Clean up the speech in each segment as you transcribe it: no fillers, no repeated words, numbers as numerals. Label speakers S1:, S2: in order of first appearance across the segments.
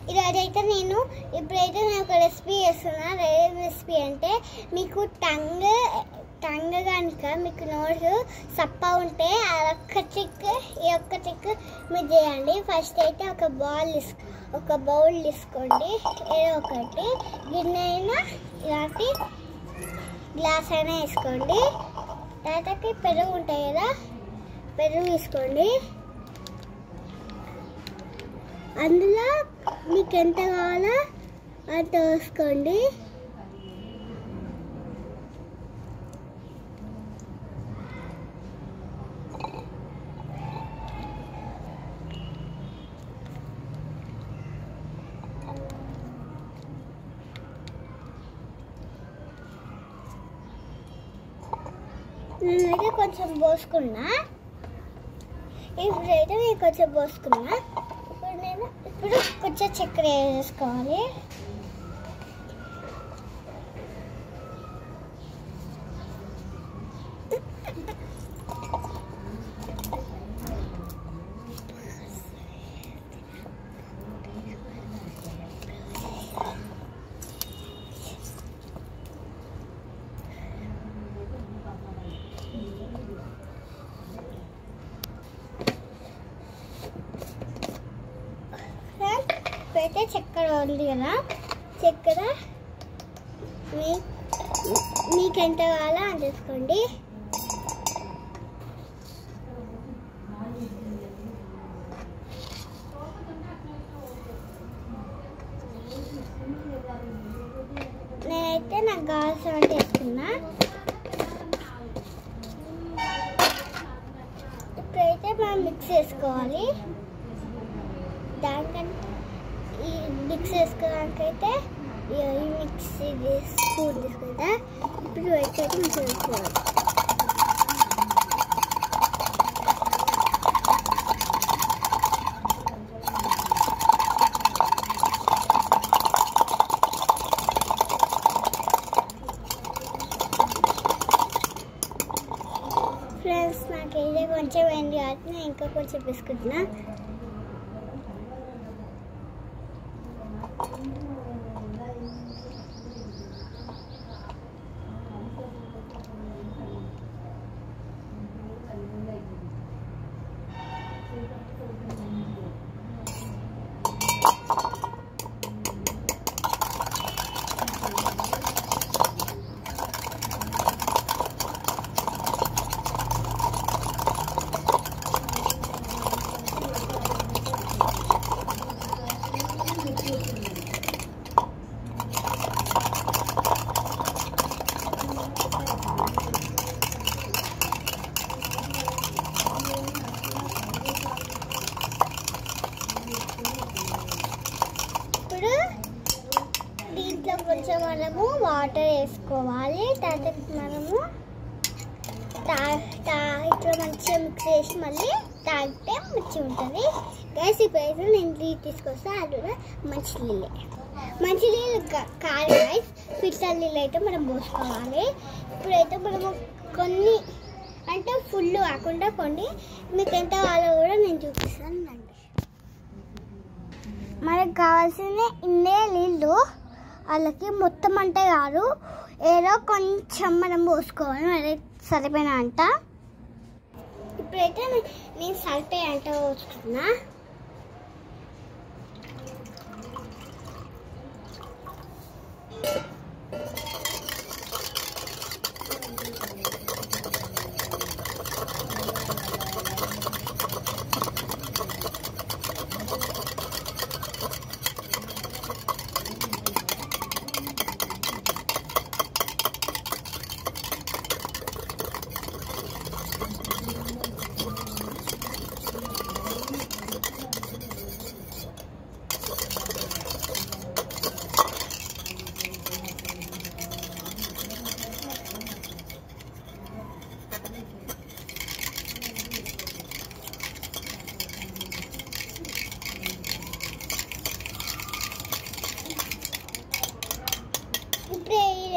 S1: ఈరోజైతే నేను ఇప్పుడైతే నేను ఒక రెసిపీ చేస్తున్నా. రెసిపీ అంటే మీకు టంగ్ కనుక మీకు నోరు సప్ప ఉంటే ఈ ఒక్క ట్రిక్ మీరు చేయండి. ఫస్ట్ అయితే ఒక బౌల్ తీసుకోండి. ఏదో ఒకటి గిన్నె అయినా ఇలాంటి గ్లాస్ అయినా వేసుకోండి. తర్వాతకి పెరుగు ఉంటాయి కదా, పెరుగు తీసుకోండి. అందులో మీకు ఎంత కావాలో అంత వేసుకోండి. నేనైతే కొంచెం పోసుకున్నా. ఇప్పుడైతే నేను కొంచెం పోసుకున్నా. ఇప్పుడు కొంచెం చక్కెర వేసుకోవాలి. అయితే చక్కెర ఉంది కదా, చక్కెర మీకు ఎంత కావాలో అని తీసుకోండి. నేనైతే నాకు కావాల్సిన వేసుకున్నా. ఇప్పుడైతే మనం మిక్స్ చేసుకోవాలి. దానికంటే ఈ మిక్స్ చేసుకోవడానికైతే ఈ మిక్సీ స్పూన్ తీసుకుంటా. ఇప్పుడు అయితే మిక్స్ చేసుకోవాలి. ఫ్రెండ్స్ నాకైతే కొంచెం ఏంటి కాబట్టి నేను ఇంకా కొంచెం వేసుకుంటున్నా. దీంట్లో కొంచెం మనము వాటర్ వేసుకోవాలి. తర్వాత మనము ఇట్లా మంచిగా మిక్స్ చేసి మళ్ళీ తాగితే మంచిగా ఉంటుంది. గ్యాస్ ఇప్పుడైతే నేను నీళ్ళు తీసుకొస్తా. అది కూడా మంచి నీళ్ళు కాదు గైస్, ఫిల్టర్ నీళ్ళు అయితే మనం పోసుకోవాలి. ఇప్పుడైతే మనము కొన్ని అంటే ఫుల్ కాకుండా కొన్ని మీకు ఎంత కావాలో కూడా నేను చూపిస్తాను. మనకు కావాల్సిన ఇన్నే నీళ్ళు, వాళ్ళకి మొత్తం అంటే కాదు, ఏదో కొంచెం మనం పోసుకోవాలి. అదే సరిపోయినా అంట. ఇప్పుడైతే నేను సరిపోయి అంట పోసుకున్నా.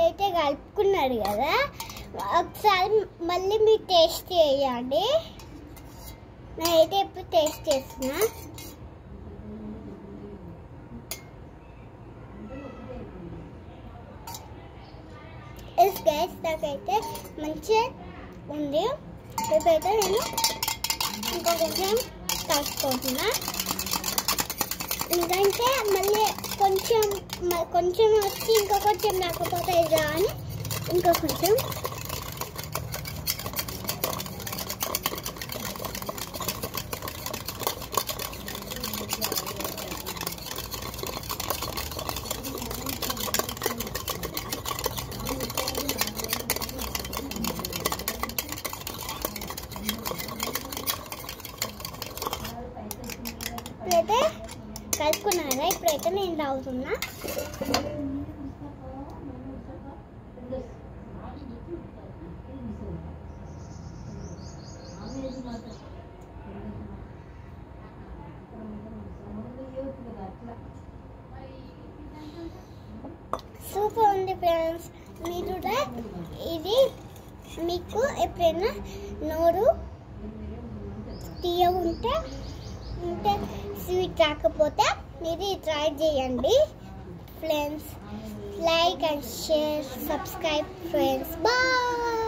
S1: అయితే కలుపుకున్నారు కదా, ఒకసారి మళ్ళీ మీరు టేస్ట్ చేయండి. నేనైతే ఇప్పుడు టేస్ట్ చేస్తున్నా. గైస్ నాకైతే మంచిగా ఉంది. ఇప్పుడైతే నేను ఇంకా కొంచెం కలుపుకుంటున్నా. ఎందుకంటే మళ్ళీ కొంచెం వచ్చి ఇంకా కొంచెం రాకపోతే ఇది అని ఇంకా కొంచెం ఇప్పుడైతే కలుపుకున్నా కదా. ఇప్పుడైతే నేను తాగుతున్నా. సూపర్ ఉంది ఫ్రెండ్స్. మీరు కూడా ఇది మీకు ఎప్పుడైనా నోరు తీయ ఉంటే స్వీట్ రాకపోతే మీరు ట్రై చేయండి friends. Like and share, subscribe friends. Bye.